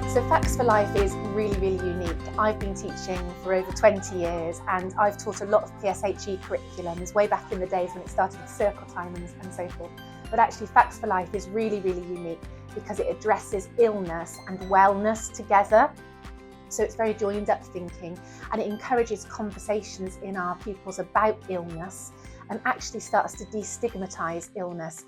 So Facts for Life is really, really unique. I've been teaching for over 20 years and I've taught a lot of PSHE curriculums way back in the days when it started with circle time and so forth. But actually Facts for Life is really, really unique because it addresses illness and wellness together. So it's very joined up thinking, and it encourages conversations in our pupils about illness and actually starts to destigmatise illness.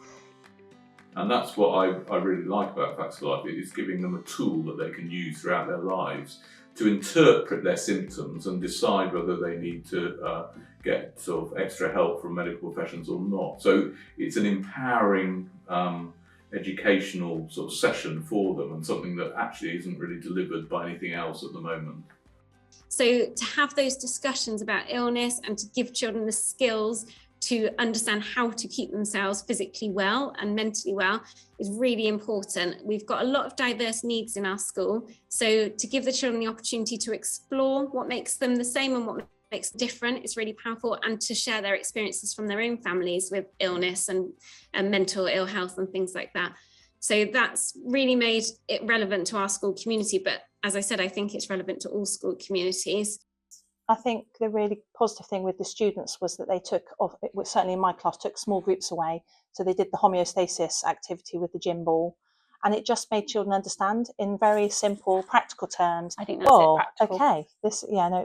And that's what I really like about Facts4Life. It is giving them a tool that they can use throughout their lives to interpret their symptoms and decide whether they need to get sort of extra help from medical professions or not. So it's an empowering educational sort of session for them, and something that actually isn't really delivered by anything else at the moment. So to have those discussions about illness and to give children the skills to understand how to keep themselves physically well and mentally well is really important. We've got a lot of diverse needs in our school. So to give the children the opportunity to explore what makes them the same and what makes them different is really powerful, and to share their experiences from their own families with illness and mental ill health and things like that. So that's really made it relevant to our school community. But as I said, I think it's relevant to all school communities. I think the really positive thing with the students was that they took, certainly in my class, took small groups away. So they did the homeostasis activity with the gym ball, and it just made children understand in very simple, practical terms. I think that's it, practical. Okay,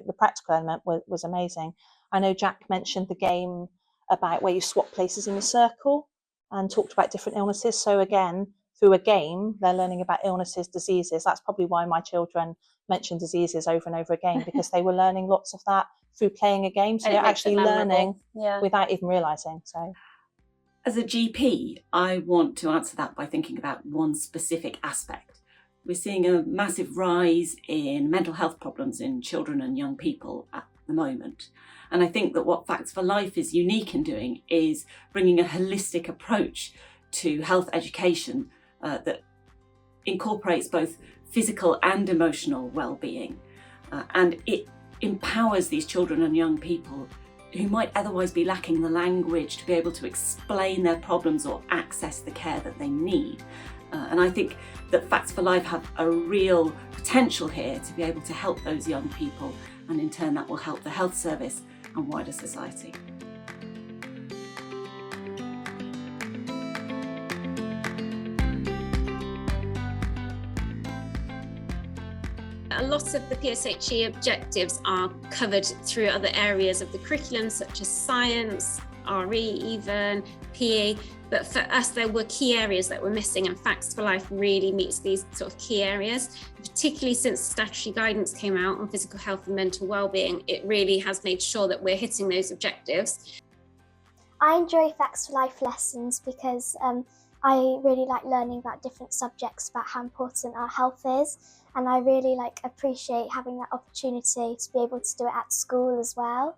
the practical element was amazing. I know Jack mentioned the game about where you swap places in a circle and talked about different illnesses. So again, through a game, they're learning about illnesses, diseases. That's probably why my children mention diseases over and over again, because they were learning lots of that through playing a game. So they're actually learning without even realising. So, as a GP, I want to answer that by thinking about one specific aspect. We're seeing a massive rise in mental health problems in children and young people at the moment. And I think that what Facts4Life is unique in doing is bringing a holistic approach to health education that incorporates both physical and emotional well-being, and it empowers these children and young people who might otherwise be lacking the language to be able to explain their problems or access the care that they need. And I think that Facts4Life have a real potential here to be able to help those young people, and in turn that will help the health service and wider society. A lot of the PSHE objectives are covered through other areas of the curriculum, such as science, RE even, PE. But for us, there were key areas that were missing, and Facts4Life really meets these sort of key areas, particularly since statutory guidance came out on physical health and mental wellbeing. It really has made sure that we're hitting those objectives. I enjoy Facts4Life lessons because I really like learning about different subjects, about how important our health is. And I really appreciate having that opportunity to be able to do it at school as well.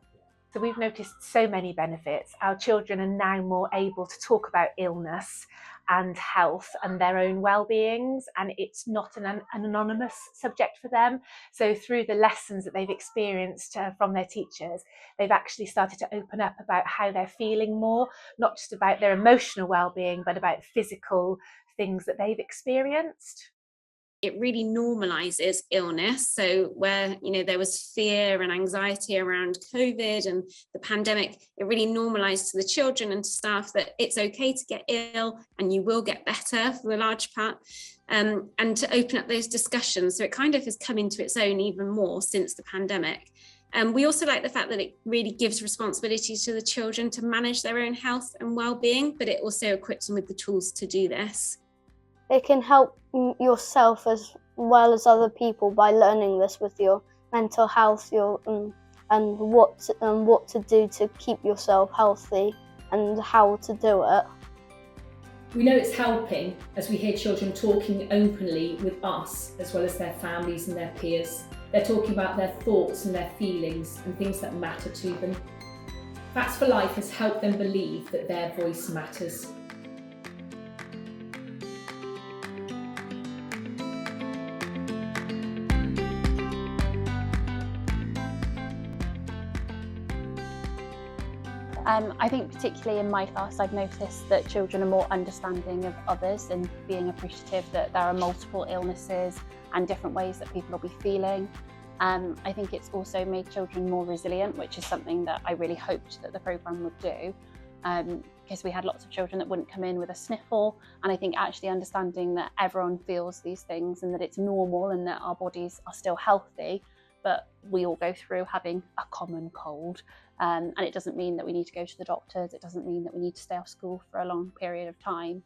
So we've noticed so many benefits. Our children are now more able to talk about illness and health and their own well-beings, and it's not an anonymous subject for them. So through the lessons that they've experienced from their teachers, they've actually started to open up about how they're feeling more, not just about their emotional well-being, but about physical things that they've experienced. It really normalises illness. So where, there was fear and anxiety around COVID and the pandemic, it really normalised to the children and to staff that it's okay to get ill and you will get better for the large part, and to open up those discussions. So it kind of has come into its own even more since the pandemic. We also like the fact that it really gives responsibility to the children to manage their own health and well-being, but it also equips them with the tools to do this. It can help yourself as well as other people by learning this with your mental health, and what to do to keep yourself healthy and how to do it. We know it's helping as we hear children talking openly with us as well as their families and their peers. They're talking about their thoughts and their feelings and things that matter to them. Facts4Life has helped them believe that their voice matters. I think particularly in my class, I've noticed that children are more understanding of others and being appreciative that there are multiple illnesses and different ways that people will be feeling. I think it's also made children more resilient, which is something that I really hoped that the programme would do, because we had lots of children that wouldn't come in with a sniffle, and I think actually understanding that everyone feels these things and that it's normal and that our bodies are still healthy, but we all go through having a common cold, and it doesn't mean that we need to go to the doctors, it doesn't mean that we need to stay off school for a long period of time.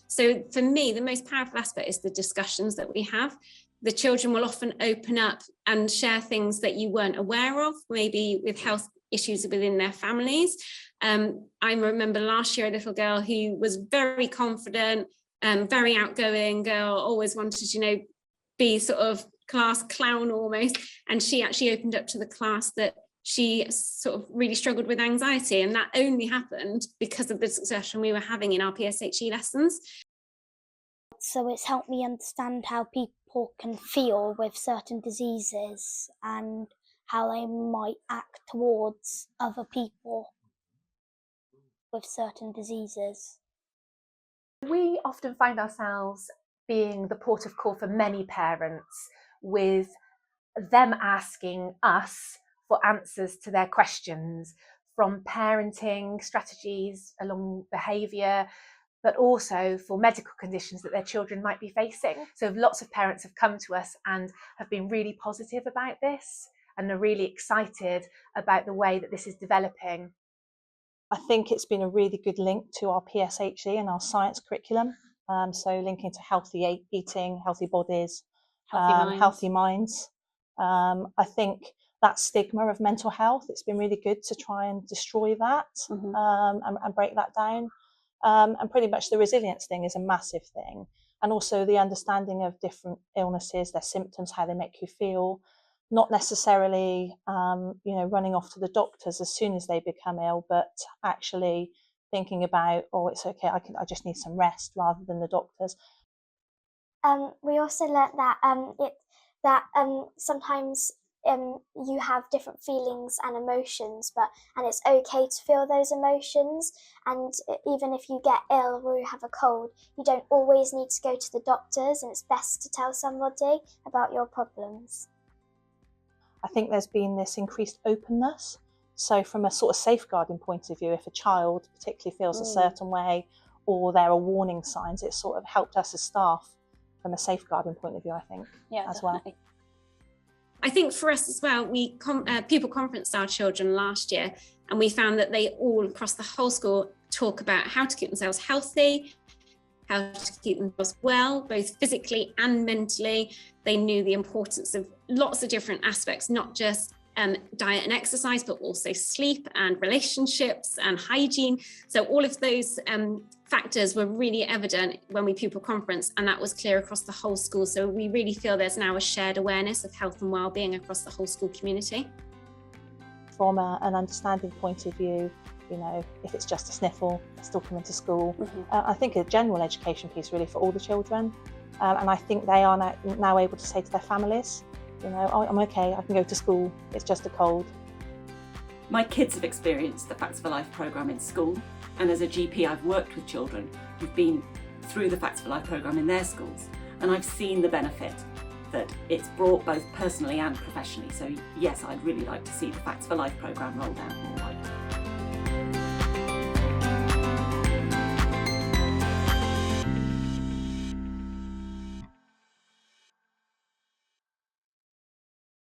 So for me, the most powerful aspect is the discussions that we have. The children will often open up and share things that you weren't aware of, maybe with health issues within their families. I remember last year a little girl who was very confident, very outgoing girl, always wanted to, be sort of class clown almost. And she actually opened up to the class that she sort of really struggled with anxiety. And that only happened because of the discussion we were having in our PSHE lessons. So it's helped me understand how people can feel with certain diseases and how they might act towards other people with certain diseases. We often find ourselves being the port of call for many parents, with them asking us for answers to their questions, from parenting strategies along behaviour, but also for medical conditions that their children might be facing. So lots of parents have come to us and have been really positive about this and are really excited about the way that this is developing. I think it's been a really good link to our PSHE and our science curriculum. So linking to healthy eating, healthy bodies, healthy minds. I think that stigma of mental health, it's been really good to try and destroy that and break that down. And pretty much the resilience thing is a massive thing. And also the understanding of different illnesses, their symptoms, how they make you feel, not necessarily, running off to the doctors as soon as they become ill, but actually thinking about, oh, it's okay, I just need some rest, rather than the doctors. We also learnt that sometimes you have different feelings and emotions, and it's okay to feel those emotions. And even if you get ill or you have a cold, you don't always need to go to the doctors, and it's best to tell somebody about your problems. I think there's been this increased openness. So from a sort of safeguarding point of view, if a child particularly feels a certain way or there are warning signs, it's sort of helped us as staff from a safeguarding point of view, I think, as definitely. well. I think for us as well, we pupil conferenced our children last year, and we found that they all across the whole school talk about how to keep themselves healthy, how to keep themselves well, both physically and mentally. They knew the importance of lots of different aspects, not just diet and exercise, but also sleep and relationships and hygiene. So all of those factors were really evident when we pupil conference, and that was clear across the whole school. So we really feel there's now a shared awareness of health and well-being across the whole school community. From an understanding point of view, if it's just a sniffle, still coming to school. I think a general education piece really for all the children. And I think they are now able to say to their families, oh, I'm okay, I can go to school, it's just a cold. My kids have experienced the Facts4Life programme in school, and as a GP I've worked with children who've been through the Facts4Life programme in their schools, and I've seen the benefit that it's brought both personally and professionally. So yes, I'd really like to see the Facts4Life programme rolled out more widely.